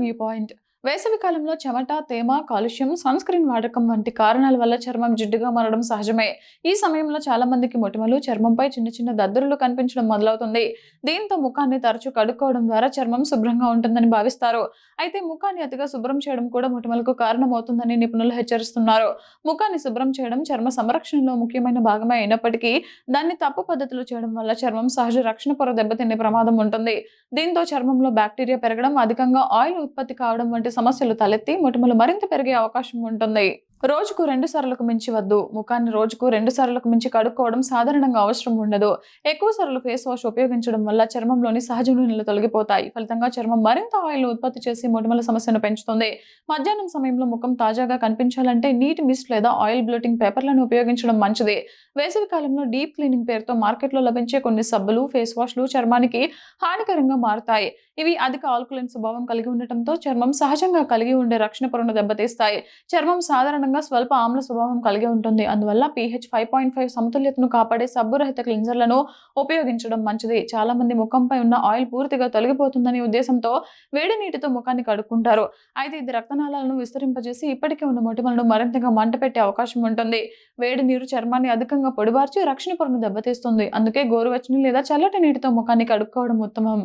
View point. వేసవి కాలంలో చెమట, తేమ, కాలుష్యం, సన్ స్క్రీన్ వాడకం వంటి కారణాల వల్ల చర్మం జిడ్డుగా మారడం సహజమే. ఈ సమయంలో చాలా మందికి మొటిమలు, చర్మంపై చిన్న చిన్న దద్దురులు కనిపించడం మొదలవుతుంది. దీంతో ముఖాన్ని తరచూ కడుక్కోవడం ద్వారా చర్మం శుభ్రంగా ఉంటుందని భావిస్తారు. అయితే ముఖాన్ని అతిగా శుభ్రం చేయడం కూడా మొటిమలకు కారణమవుతుందని నిపుణులు హెచ్చరిస్తున్నారు. ముఖాన్ని శుభ్రం చేయడం చర్మ సంరక్షణలో ముఖ్యమైన భాగమే అయినప్పటికీ దాన్ని తప్పు పద్ధతిలో చేయడం వల్ల చర్మం సహజ రక్షణ పొర దెబ్బతినే ప్రమాదం ఉంటుంది. దీంతో చర్మంలో బ్యాక్టీరియా పెరగడం, అధికంగా ఆయిల్ ఉత్పత్తి కావడం వంటి సమస్యలు తలెత్తి మొటిమలు మరింత పెరిగే అవకాశం ఉంటుంది. రోజుకు 2 సార్లకు మించి వద్దు. ముఖాన్ని రోజుకు 2 సార్లకు మించి కడుక్కోవడం సాధారణంగా అవసరం ఉండదు. ఎక్కువ సార్లు ఫేస్ వాష్ ఉపయోగించడం వల్ల చర్మంలోని సహజ నూనెలు తొలగిపోతాయి. ఫలితంగా చర్మం మరింత ఆయిల్ ఉత్పత్తి చేసి మొటిమల సమస్యను పెంచుతుంది. మధ్యాహ్నం సమయంలో ముఖం తాజాగా కనిపించాలంటే నీటి మిస్ట్ లేదా ఆయిల్ బ్లోటింగ్ పేపర్లను ఉపయోగించడం మంచిది. వేసవి కాలంలో డీప్ క్లీనింగ్ పేరుతో మార్కెట్లో లభించే కొన్ని సబ్బులు, ఫేస్ వాష్లు చర్మానికి హానికరంగా మారుతాయి. ఇవి అధిక ఆల్కలైన్ స్వభావం కలిగి ఉండటంతో చర్మం సహజంగా కలిగి ఉండే రక్షణ పొరను దెబ్బతీస్తాయి. చర్మం సాధారణంగా స్వల్ప ఆమ్ల స్వభావం కలిగి ఉంటుంది. అందువల్ల pH 5.5 సమతుల్యతను కాపాడే సబ్బురహిత క్లిన్జర్లను ఉపయోగించడం మంచిది. చాలా మంది ముఖంపై ఉన్న ఆయిల్ పూర్తిగా తొలగిపోతుందనే ఉద్దేశంతో వేడి నీటితో ముఖాన్ని కడుక్కుంటారు. అయితే ఇది రక్తనాళాలను విస్తరింపజేసి ఇప్పటికే ఉన్న మొటిమలను మరింతగా మంటపెట్టే అవకాశం ఉంటుంది. వేడి నీరు చర్మాన్ని అధికంగా పొడిబార్చి రక్షణ పొరను దెబ్బతీస్తుంది. అందుకే గోరువెచ్చని లేదా చల్లటి నీటితో ముఖాన్ని కడుక్కోవడం ఉత్తమం.